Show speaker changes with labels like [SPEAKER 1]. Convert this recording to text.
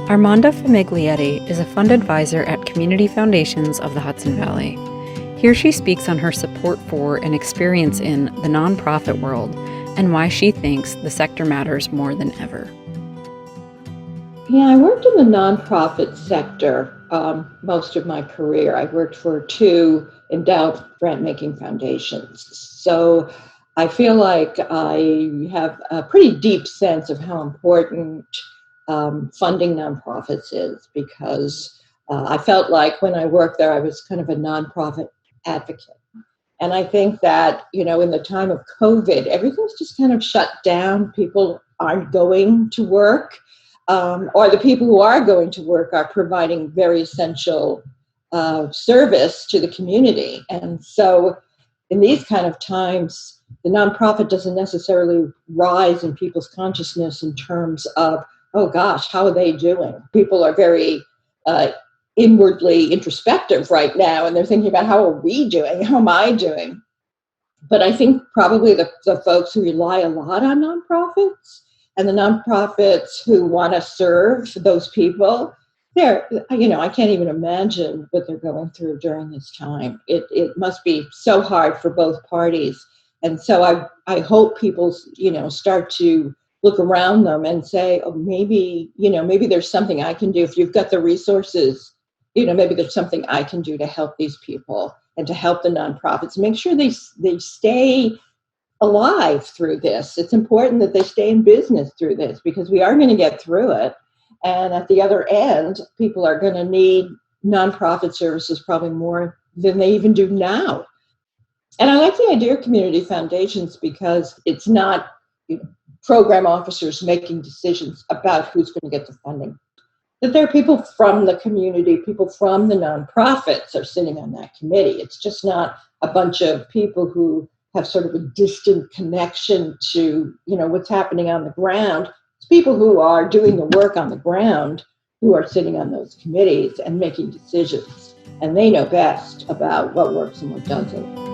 [SPEAKER 1] Armanda Famiglietti is a fund advisor at Community Foundations of the Hudson Valley. Here she speaks on her support for and experience in the nonprofit world and why she thinks the sector matters more than ever.
[SPEAKER 2] Yeah, I worked in the nonprofit sector most of my career. I worked for two endowed grant-making foundations. So I feel like I have a pretty deep sense of how important funding nonprofits is, because I felt like when I worked there, I was kind of a nonprofit advocate. And I think that, in the time of COVID, everything's just kind of shut down. People aren't going to work. Or the people who are going to work are providing very essential service to the community. And so in these kind of times, the nonprofit doesn't necessarily rise in people's consciousness in terms of, oh gosh, how are they doing? People are very inwardly introspective right now, and they're thinking about how are we doing? How am I doing? But I think probably the folks who rely a lot on nonprofits and the nonprofits who want to serve those people, I can't even imagine what they're going through during this time. It must be so hard for both parties. And so I hope people, start to look around them and say, oh, maybe there's something I can do. If you've got the resources, maybe there's something I can do to help these people and to help the nonprofits. Make sure they stay alive through this. It's important that they stay in business through this, because we are going to get through it. And at the other end, people are going to need nonprofit services probably more than they even do now. And I like the idea of community foundations because it's not program officers making decisions about who's going to get the funding. That there are people from the community, people from the nonprofits are sitting on that committee. It's just not a bunch of people who have sort of a distant connection to, what's happening on the ground. It's people who are doing the work on the ground who are sitting on those committees and making decisions. And they know best about what works and what doesn't.